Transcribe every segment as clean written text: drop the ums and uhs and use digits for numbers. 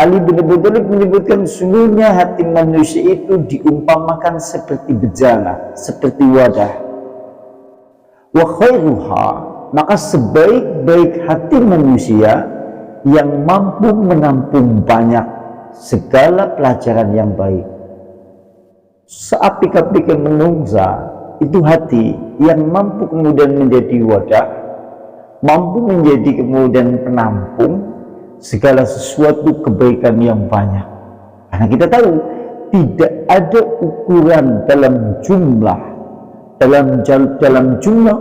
Ali bin Abi Thalib menyebutkan sungguhnya hati manusia itu diumpamakan seperti bejana, seperti wadah. Wa khairuha, maka sebaik-baik hati manusia yang mampu menampung banyak segala pelajaran yang baik. Seapik-apik menungsa itu hati yang mampu kemudian menjadi wadah, mampu menjadi kemudian penampung segala sesuatu kebaikan yang banyak. Karena kita tahu tidak ada ukuran dalam jumlah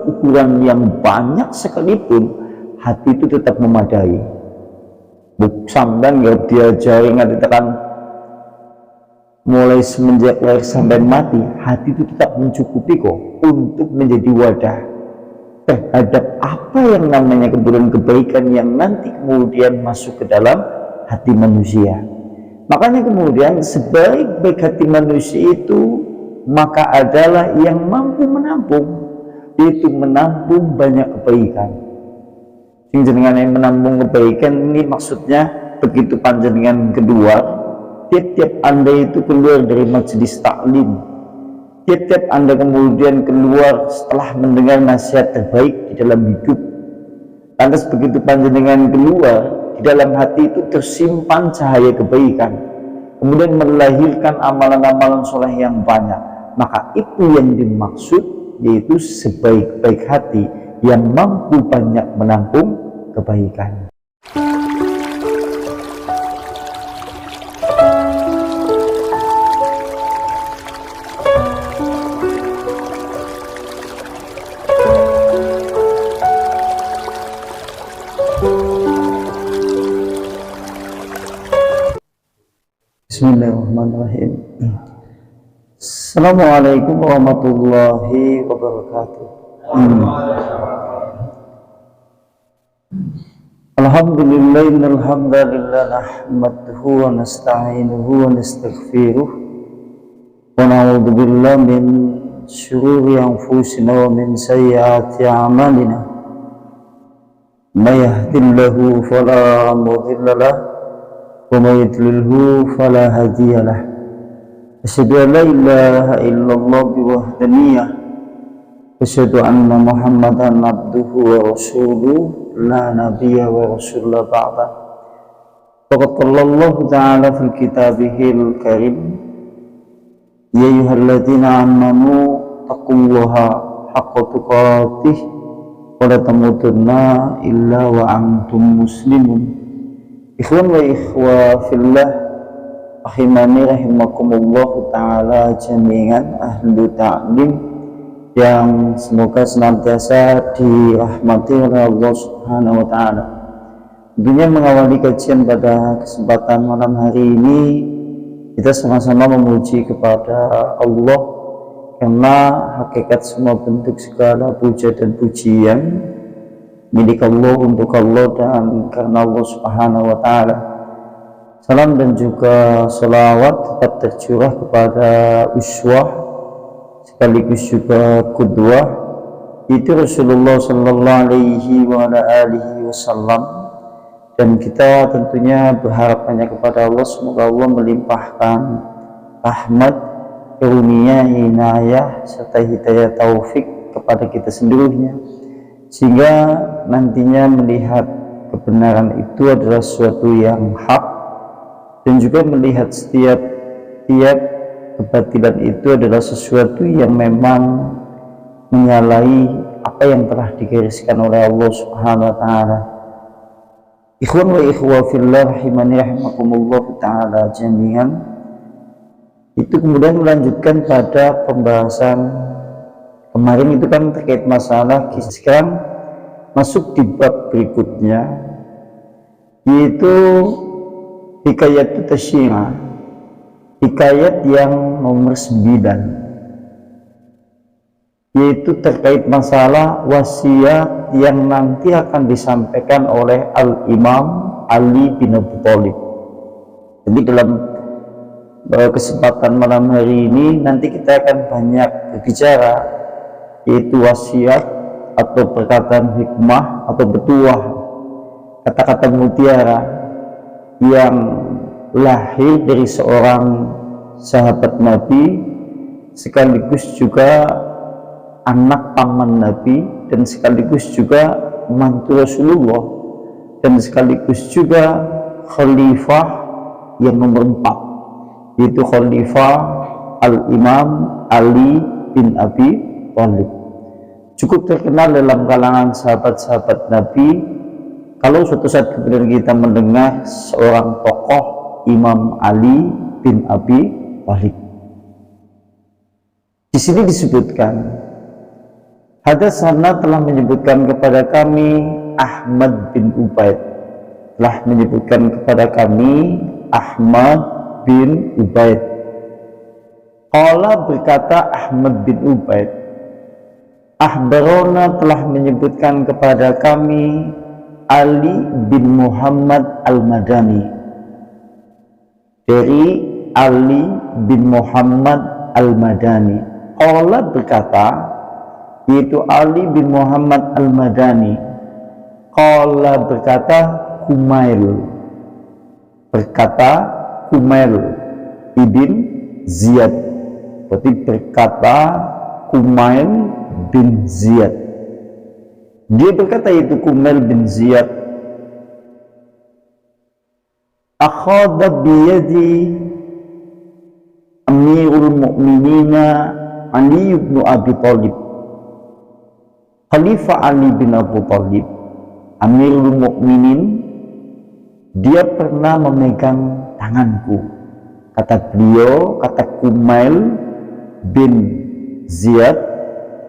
ukuran yang banyak sekalipun hati itu tetap memadai. Sampai nggak diajari ngatakan mulai semenjak lahir sampai mati, hati itu tetap mencukupi kok untuk menjadi wadah terhadap apa yang namanya kebaikan yang nanti kemudian masuk ke dalam hati manusia. Makanya kemudian sebaik-baik hati manusia itu maka adalah yang mampu menampung, yaitu menampung banyak kebaikan. Dengan yang menampung kebaikan ini maksudnya begitu panjenengan kedua, tiap-tiap Anda itu keluar dari majelis taklim, tiap-tiap Anda kemudian keluar setelah mendengar nasihat terbaik di dalam hidup, lantas begitu panjenengan keluar, di dalam hati itu tersimpan cahaya kebaikan, kemudian melahirkan amalan-amalan soleh yang banyak. Maka itu yang dimaksud, yaitu sebaik-baik hati yang mampu banyak menampung kebaikan. Bismillahirrahmanirrahim. Assalamualaikum warahmatullahi wabarakatuh. Alhamdulillah, innal hamdalillah nahmaduhu wa nasta'inuhu wa nastaghfiruh wa na'udzu billahi min shururi anfusina wa min sayyiati a'malina. May yahdihillahu fala mudilla lahu wa may yudlilhu fala hadiya lahu. Asyhadu an la ilaha illallah wahdaniyah wa asyhadu anna Muhammadan abduhu wa rasuluh la nabiyya wa rasulullah ba'da. Faqad qala Allah ta'ala fil kitabihil karim, ya ayyuhalladzina amanu taqullaha haqqa tuqatih wa la tamutunna illa wa antum muslimun. Ikhwan wa ikhwa fillah, rahimani rahimakumullah ta'ala jami'an ahlu ta'lim yang semoga senantiasa dirahmati oleh Allah subhanahu wa ta'ala. Tentunya mengawali kajian pada kesempatan malam hari ini, kita sama-sama memuji kepada Allah karena hakikat semua bentuk segala puja dan pujian milik Allah, untuk Allah, dan karena Allah subhanahu wa ta'ala. Salam dan juga salawat tetap tercurah kepada uswah sekaligus juga qudwah, itu Rasulullah sallallahu alaihi wa ala alihi wasallam. Dan kita tentunya berharap hanya kepada Allah, semoga Allah melimpahkan rahmat, karunia, inayah serta hidayah taufik kepada kita seluruhnya, sehingga nantinya melihat kebenaran itu adalah sesuatu yang hak, dan juga melihat setiap kebatilan itu adalah sesuatu yang memang menyalahi apa yang telah digariskan oleh Allah subhanahu wa ta'ala. Ikhwan wa ikhwa fillah rahimani rahimakumullah ta'ala jami'an. Itu kemudian melanjutkan pada pembahasan kemarin itu kan terkait masalah, sekarang masuk di bab berikutnya, yaitu hikayat tasyirah, hikayat yang nomor 9, yaitu terkait masalah wasiat yang nanti akan disampaikan oleh Al-Imam Ali bin Abi Thalib. Jadi dalam kesempatan malam hari ini nanti kita akan banyak berbicara, yaitu wasiat atau perkataan hikmah atau petuah, kata-kata mutiara yang lahir dari seorang sahabat Nabi, sekaligus juga anak paman Nabi, dan sekaligus juga mantu Rasulullah, dan sekaligus juga khalifah yang nomor 4, yaitu khalifah Al-Imam Ali bin Abi Thalib. Cukup terkenal dalam kalangan sahabat-sahabat Nabi. Kalau suatu saat kemudian kita mendengar seorang tokoh Imam Ali bin Abi Thalib, di sini disebutkan, hadatsana telah menyebutkan kepada kami Ahmad bin Ubaid, telah menyebutkan kepada kami Ahmad bin Ubaid. Qala berkata Ahmad bin Ubaid, akhbarona telah menyebutkan kepada kami Ali bin Muhammad Al-Madani, dari Ali bin Muhammad Al-Madani. Qala berkata, yaitu Ali bin Muhammad Al-Madani. Qala berkata Kumail, berkata Kumail ibn Ziyad, berarti berkata Kumail bin Ziyad. Dia berkata itu Kumail bin Ziyad, akhadha biyadi Amirul Mu'minina Ali bin Abi Thalib. Khalifah Ali bin Abi Thalib, Amirul Mukminin, dia pernah memegang tanganku. Kata beliau, kata Kumail bin Ziyad,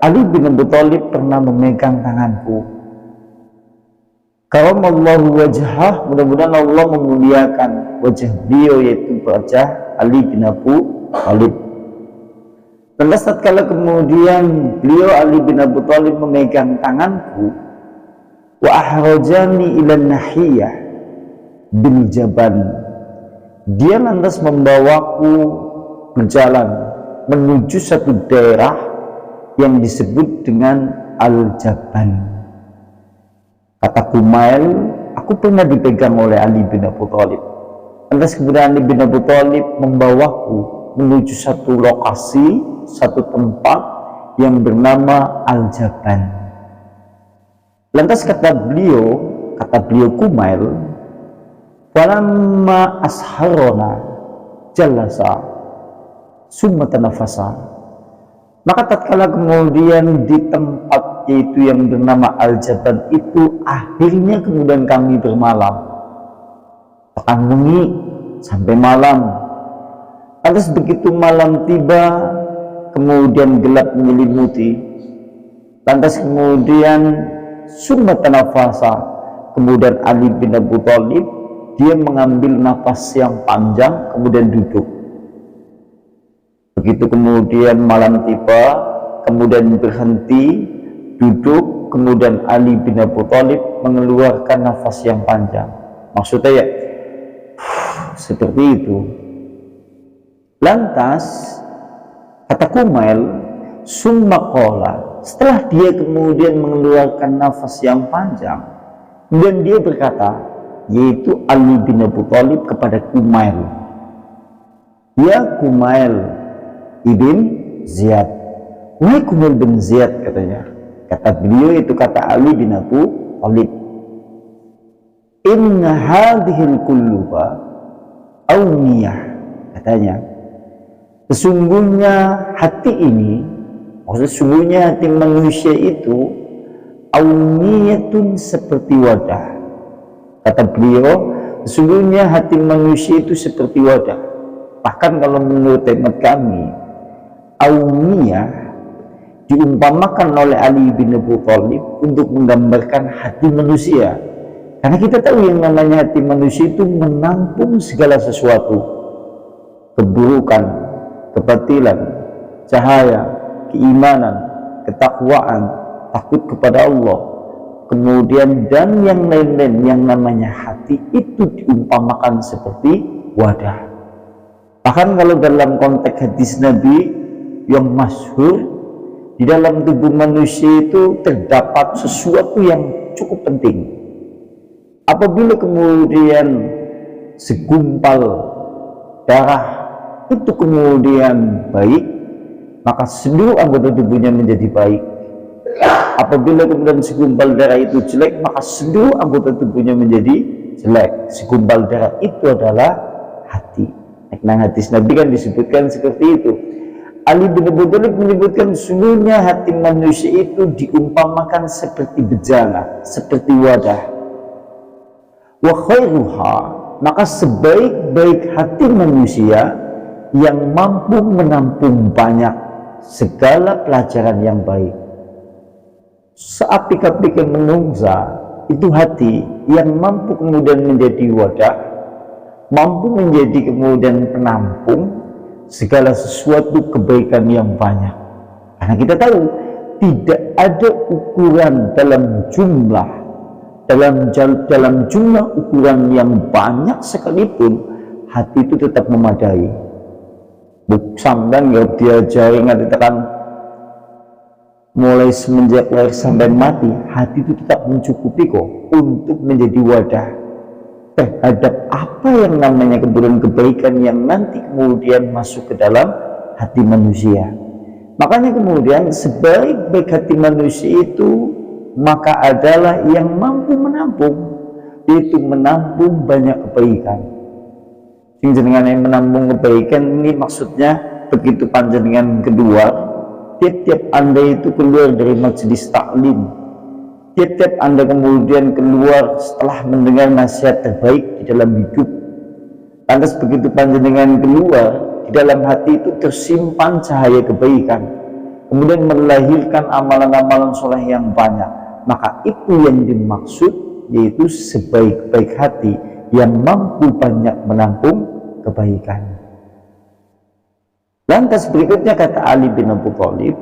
Ali bin Abi Thalib pernah memegang tanganku. Karamallahu wajhah, mudah-mudahan Allah memuliakan wajah beliau, yaitu wajah Ali bin Abi Thalib. Lantas tatkala kemudian beliau Ali bin Abi Thalib memegang tanganku, wa ahrajani ila nahiyah bil jaban, dia lantas membawaku berjalan menuju satu daerah yang disebut dengan Al-Jaban. Kata Kumail, aku pernah dipegang oleh Ali bin Abi Thalib. Lantas kemudian Ali bin Abi Thalib membawaku menuju satu lokasi, satu tempat yang bernama Al-Jaban. Lantas kata beliau Kumail, falamma asharona jalasa summa tanafasa, maka tatkala kemudian di tempat yaitu yang bernama Al-Jaban itu, akhirnya kemudian kami bermalam, tekan bengi sampai malam. Lantas begitu malam tiba, kemudian gelap menyelimuti, lantas kemudian summa tanafasa, kemudian Ali bin Abi Thalib dia mengambil nafas yang panjang kemudian duduk. Begitu kemudian malam tiba, kemudian berhenti duduk, kemudian Ali bin Abi Thalib mengeluarkan nafas yang panjang, maksudnya ya seperti itu. Lantas kata Kumail, summa qala, setelah dia kemudian mengeluarkan nafas yang panjang, dan dia berkata, yaitu Ali bin Abi Thalib kepada Kumail, ya Kumail ibn Ziyad, wahai Kumail bin Ziyad, katanya, kata beliau itu kata Ali bin Abi Thalib, inna hadhil kulluba awniyah, katanya, sesungguhnya hati ini, maksudnya sesungguhnya hati manusia itu awniyatun, seperti wadah. Kata beliau, sesungguhnya hati manusia itu seperti wadah. Bahkan kalau menurut hemat kami, awniyah diumpamakan oleh Ali bin Abi Thalib untuk menggambarkan hati manusia. Karena kita tahu yang namanya hati manusia itu menampung segala sesuatu, keburukan, kebatilan, cahaya, keimanan, ketakwaan, takut kepada Allah, kemudian dan yang lain-lain. Yang namanya hati itu diumpamakan seperti wadah. Bahkan kalau dalam konteks hadis Nabi yang masyhur, di dalam tubuh manusia itu terdapat sesuatu yang cukup penting. Apabila kemudian segumpal darah itu kemudian baik, maka seluruh anggota tubuhnya menjadi baik. Apabila kemudian segumpal darah itu jelek, maka seluruh anggota tubuhnya menjadi jelek. Segumpal darah itu adalah hati. Nah, hadis Nabi kan disebutkan seperti itu. Ali bin Abi Thalib menyebutkan sungguhnya hati manusia itu diumpamakan seperti bejana, seperti wadah. Wa khairuha, maka sebaik-baik hati manusia yang mampu menampung banyak segala pelajaran yang baik. Seapik-apik menungsa itu hati yang mampu kemudian menjadi wadah, mampu menjadi kemudian penampung segala sesuatu kebaikan yang banyak. Karena kita tahu tidak ada ukuran dalam jumlah ukuran yang banyak sekalipun, hati itu tetap memadai. Sampai nggak diajari ngatakan mulai semenjak lahir sampai mati, hati itu tetap mencukupi kok untuk menjadi wadah terhadap apa yang namanya kebaikan yang nanti kemudian masuk ke dalam hati manusia. Makanya kemudian sebaik-baik hati manusia itu maka adalah yang mampu menampung, yaitu menampung banyak kebaikan. Dengan yang menampung kebaikan ini maksudnya begitu panjenengan kedua, tiap-tiap Anda itu keluar dari majelis taklim, tiap-tiap Anda kemudian keluar setelah mendengar nasihat terbaik di dalam hidup, lantas begitu panjenengan keluar, di dalam hati itu tersimpan cahaya kebaikan, kemudian melahirkan amalan-amalan soleh yang banyak, maka itu yang dimaksud, yaitu sebaik-baik hati yang mampu banyak menampung kebaikan. Lantas berikutnya kata Ali bin Abi Thalib,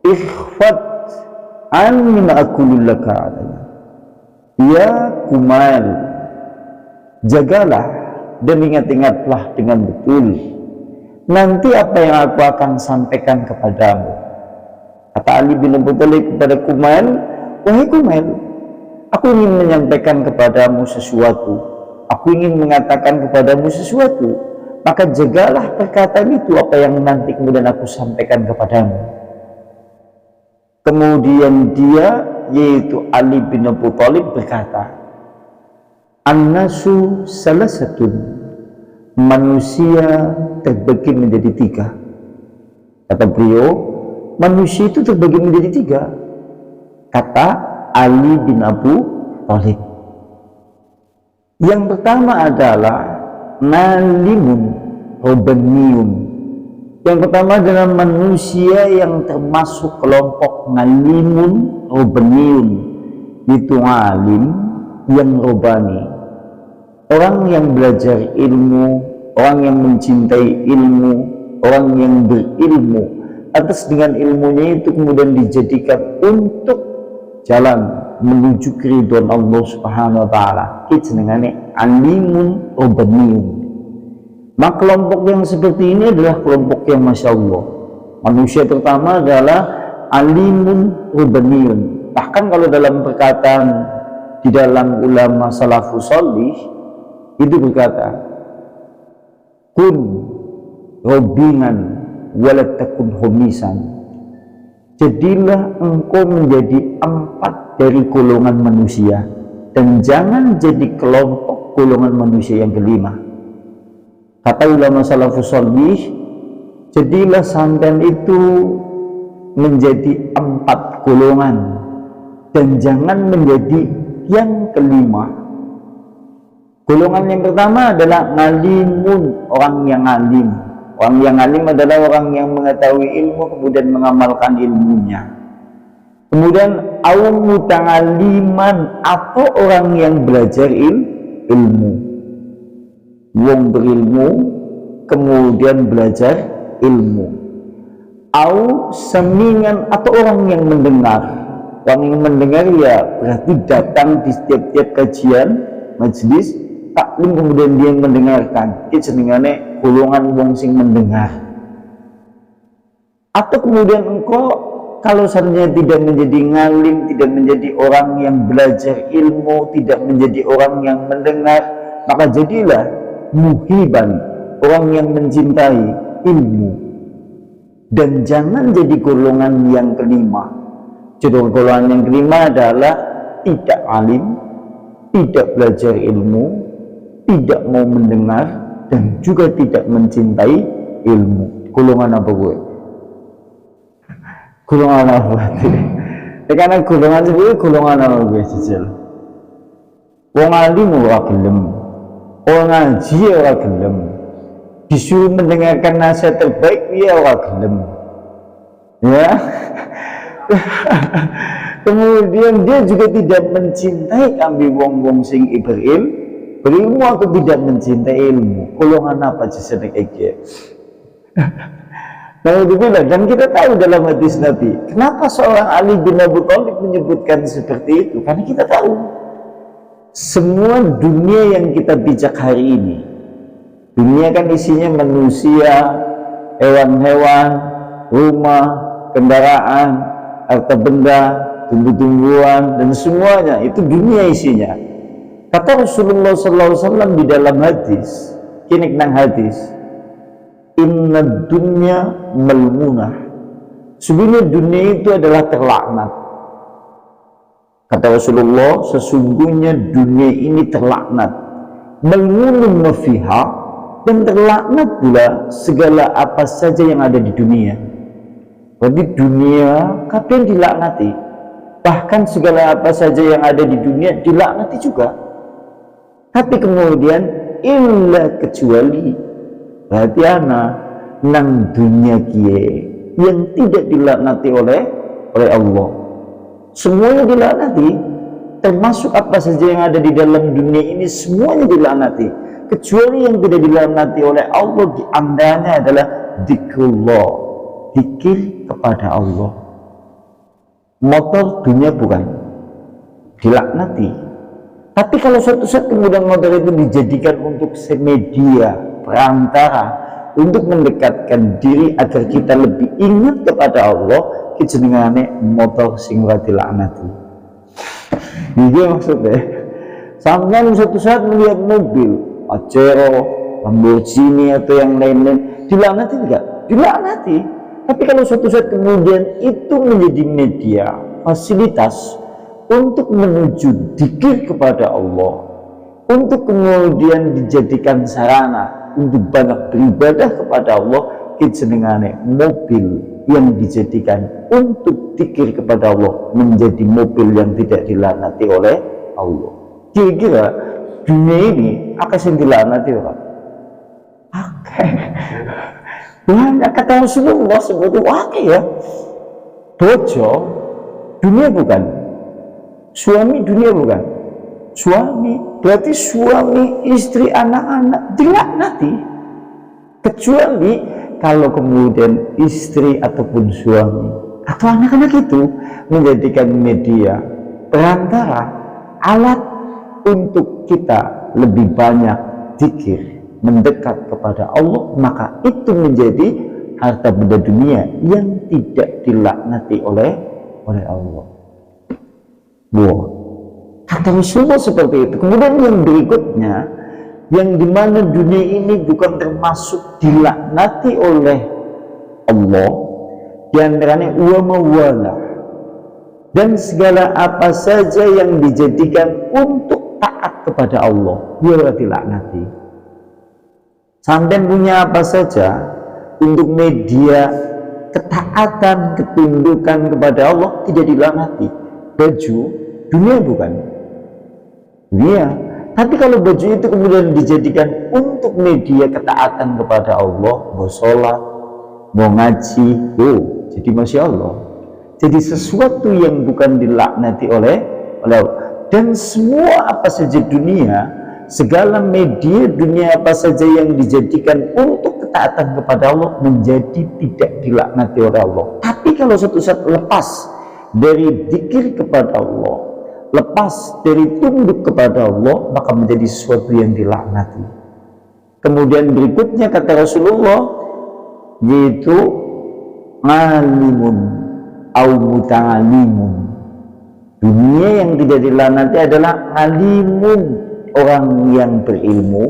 ikhfad an aqululaka alaihi, ya Kumail, jagalah dan ingat-ingatlah dengan betul nanti apa yang aku akan sampaikan kepadamu. Kata Ali bin Abi Thalib kepada Kumail, wahai Kumail, aku ingin menyampaikan kepadamu sesuatu, aku ingin mengatakan kepadamu sesuatu, maka jagalah perkataan itu apa yang nanti kemudian aku sampaikan kepadamu. Kemudian dia, yaitu Ali bin Abi Thalib berkata, an-nasu salasatun, manusia terbagi menjadi tiga. Kata beliau, manusia itu terbagi menjadi tiga. Kata Ali bin Abi Thalib, yang pertama adalah nalimun robaniun. Yang pertama adalah manusia yang termasuk kelompok ngalimun robaniun, itu alim yang robani, orang yang belajar ilmu, orang yang mencintai ilmu, orang yang berilmu, atas dengan ilmunya itu kemudian dijadikan untuk jalan menuju keridhaan Allah Subhanahu wa taala. Kita jenengane alimun robaniun. Maka kelompok yang seperti ini adalah kelompok yang Masya Allah. Manusia pertama adalah alimun robaniun. Bahkan kalau dalam perkataan di dalam ulama salafus shalih itu berkata, kun robingan walat takun homisan, jadilah engkau menjadi empat dari golongan manusia dan jangan jadi kelompok golongan manusia yang kelima. Kata ulama salafus shalih, jadilah sampean itu menjadi empat golongan dan jangan menjadi yang kelima. Golongan yang pertama adalah ngalimun, orang yang alim. Orang yang alim adalah orang yang mengetahui ilmu kemudian mengamalkan ilmunya. Kemudian muta'aliman, atau orang yang belajar ilmu. Wong berilmu kemudian belajar ilmu. Semingan, atau orang yang mendengar. Orang yang mendengar ya berarti datang di setiap kajian majelis taklim kemudian dia mendengarkan, itu jenengane golongan wong sing mendengar. Atau kemudian engkau kalau seandainya tidak menjadi ngalim, tidak menjadi orang yang belajar ilmu, tidak menjadi orang yang mendengar, maka jadilah muhiban, orang yang mencintai ilmu. Dan jangan jadi golongan yang kelima. Jadi golongan yang kelima adalah tidak alim, tidak belajar ilmu, tidak mau mendengar, dan juga tidak mencintai ilmu. Golongan apa gue? Golongan apa? Karena golongan itu golongan apa gue jajal? Wong alim ora gelem, orang ngaji ora gelem, disuruh mendengarkan nasihat terbaik dia ora gelem, ya. Kemudian dia juga tidak mencintai kami wong-wong sing berilmu atau tidak mencintai ilmu. Golongan apa jasa kayak Nah, dibilang, dan kita tahu dalam hadis Nabi, kenapa seorang Ali bin Abi Thalib menyebutkan seperti itu? Karena kita tahu semua dunia yang kita bijak hari ini, dunia kan isinya manusia, hewan-hewan, rumah, kendaraan, harta benda, tumbuh-tumbuhan, dan semuanya itu dunia isinya. Kata Rasulullah SAW di dalam hadis, kini nang hadis, inna dunya malmunah, sebenarnya dunia itu adalah terlaknat. Kata Rasulullah, sesungguhnya dunia ini terlaknat, malmunun mafiha, dan terlaknat pula segala apa saja yang ada di dunia. Jadi dunia kadang dilaknati, bahkan segala apa saja yang ada di dunia dilaknati juga. Tapi kemudian illa kecuali berarti nang dunia kie yang tidak dilaknati oleh Allah. Semuanya dilaknati, termasuk apa saja yang ada di dalam dunia ini semuanya dilaknati, kecuali yang tidak dilaknati oleh Allah. Di antaranya adalah zikrullah, zikir kepada Allah. Motor dunia bukan dilaknati, tapi kalau suatu saat kemudian motor itu dijadikan untuk media perantara untuk mendekatkan diri agar kita lebih ingat kepada Allah, jenengane motor sing ora dilaknati. Iki maksudnya, sampean suatu saat melihat mobil Pajero, Lamborghini atau yang lain-lain, dilaknati enggak? Dilaknati. Tapi kalau suatu saat kemudian itu menjadi media, fasilitas untuk menuju dzikir kepada Allah, untuk kemudian dijadikan sarana untuk banyak beribadah kepada Allah, jenengane mobil yang dijadikan untuk dzikir kepada Allah menjadi mobil yang tidak dilaknati oleh Allah. Kira-kira dunia ini akan yang dilaknati orang? Oke. Banyak kata Rasulullah seperti wakil ya. Bojo dunia bukan, suami dunia bukan. Suami berarti suami, istri, anak-anak dilaknati, kecuali kalau kemudian istri ataupun suami atau anak-anak itu menjadikan media perantara, alat untuk kita lebih banyak zikir, mendekat kepada Allah, maka itu menjadi harta benda dunia yang tidak dilaknati oleh Allah. Kata Rasulullah seperti itu. Kemudian yang berikutnya, yang dimana dunia ini bukan termasuk dilaknati oleh Allah, diantaranya wa mawala, dan segala apa saja yang dijadikan untuk taat kepada Allah, dia dilaknati. Sampai punya apa saja untuk media ketaatan, ketundukan kepada Allah, tidak dilaknati. Baju dunia bukan dunia, tapi kalau baju itu kemudian dijadikan untuk media ketaatan kepada Allah, mau sholat, mau ngaji, jadi Masya Allah, jadi sesuatu yang bukan dilaknati oleh Allah. Dan semua apa saja dunia, segala media dunia apa saja yang dijadikan untuk ketaatan kepada Allah menjadi tidak dilaknati oleh Allah. Tapi kalau suatu saat lepas dari dzikir kepada Allah, lepas dari tunduk kepada Allah, maka menjadi sesuatu yang dilaknati. Kemudian berikutnya kata Rasulullah, yaitu alimun au muta'alimun. Dunia yang tidak dilaknati adalah alimun, orang yang berilmu,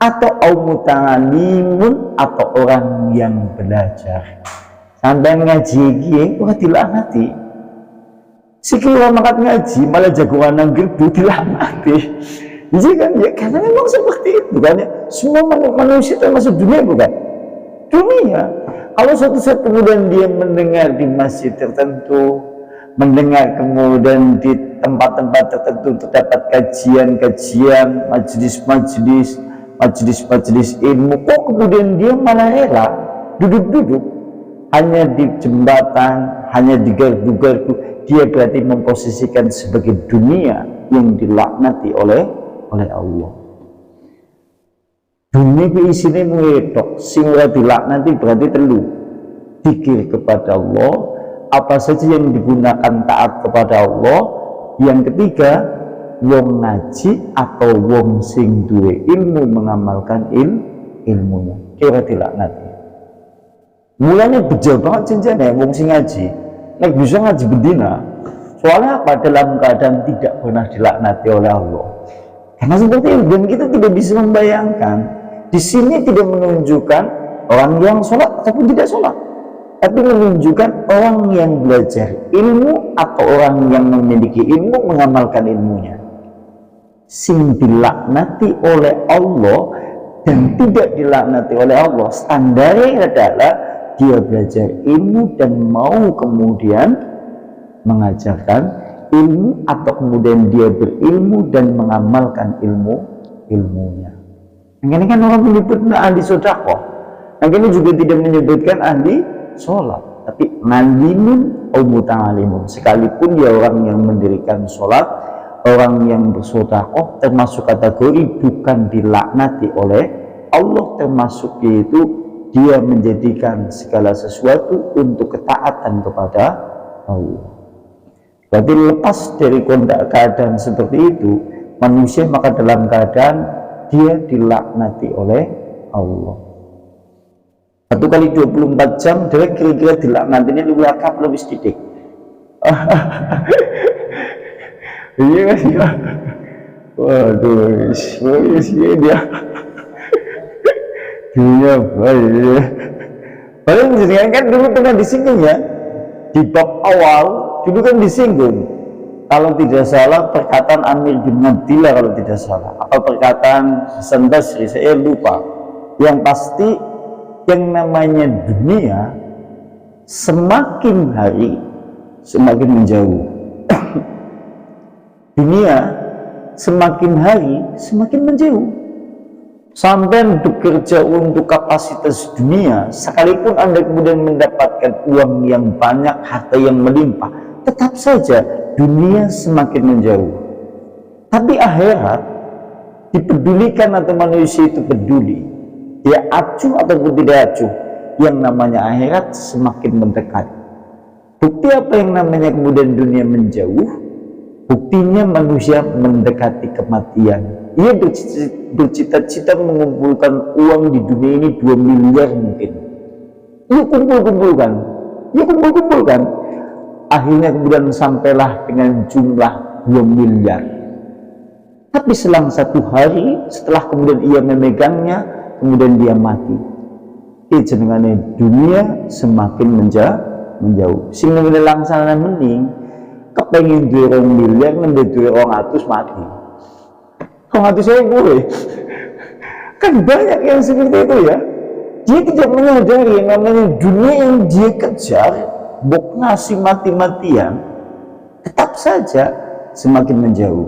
atau muta'alimun atau orang yang belajar. Sampai ngaji iki ora dilaknati. Siki ora mangkat ngaji malah jagoan nang gerbu dilaknati. Jadi kan ya karena memang seperti itu kan ya. Semua manusia termasuk dunia bukan? Dunia. Kalau suatu saat kemudian dia mendengar di masjid tertentu, mendengar kemudian di tempat-tempat tertentu terdapat kajian-kajian, majelis ilmu, kok kemudian dia malah rela duduk-duduk hanya di jembatan, hanya di gardu-gardu, dia berarti memposisikan sebagai dunia yang dilaknati oleh Allah. Dunia ku isine ngedok, sing ora dilaknati berarti telu. Zikir kepada Allah, apa saja yang digunakan taat kepada Allah. Yang ketiga, wong ngaji atau wong sing duwe ilmu mengamalkan ilmunya. Kira dilaknati. Mulanya bejo banget jenjane wong sing ngaji. Nek bisa ngaji bendina. Soalnya apa? Dalam keadaan tidak pernah dilaknati oleh Allah. Karena seperti itu, dan kita tidak bisa membayangkan. Di sini tidak menunjukkan orang yang sholat ataupun tidak sholat, tapi menunjukkan orang yang belajar ilmu atau orang yang memiliki ilmu mengamalkan ilmunya. Sing dilaknati oleh Allah dan tidak dilaknati oleh Allah, standarnya adalah dia belajar ilmu dan mau kemudian mengajarkan ilmu atau kemudian dia berilmu dan mengamalkan ilmunya. Yang ini kan orang menyebut ahli sedekah. Yang ini juga tidak menyebutkan ahli sholat, tapi ngalimun au muta'alimun. Sekalipun dia orang yang mendirikan sholat, orang yang bersedekah, termasuk kategori bukan dilaknati oleh Allah, termasuk yaitu dia menjadikan segala sesuatu untuk ketaatan kepada Allah. Berarti lepas dari keadaan seperti itu, manusia maka dalam keadaan dia dilaknati oleh Allah. 1 kali 24 jam, dia kira-kira dilaknatinya lebih akap, lebih sedikit. Iya kan ya? Waduh, dia dunia baik. Paling jenengan kan dulu pernah disinggung ya, di bab awal dulu kan disinggung, kalau tidak salah perkataan Amir bin Abdillah, kalau tidak salah, apa perkataan Hasan Basri, saya lupa. Yang pasti yang namanya dunia semakin hari semakin menjauh. Dunia semakin hari semakin menjauh. Sampai bekerja untuk kapasitas dunia, sekalipun Anda kemudian mendapatkan uang yang banyak, harta yang melimpah, tetap saja dunia semakin menjauh. Tapi akhirat dipedulikan atau manusia itu peduli, dia acuh ataupun tidak acuh, yang namanya akhirat semakin mendekat. Bukti apa yang namanya kemudian dunia menjauh? Buktinya manusia mendekati kematian. Ia bercita-cita mengumpulkan uang di dunia ini 2 miliar mungkin. Ia kumpul-kumpulkan. Akhirnya kemudian sampailah dengan jumlah 2 miliar. Tapi selang 1 hari setelah kemudian ia memegangnya, kemudian dia mati. Jenengane dunia semakin menjauh. Sing langsana mending kepengen 2 miliar nembe 200 mati. Hati saya boleh. Kan banyak yang seperti itu ya. Dia tidak menyadari yang namanya dunia yang dia kejar, bok ngasih mati-matian, tetap saja semakin menjauh.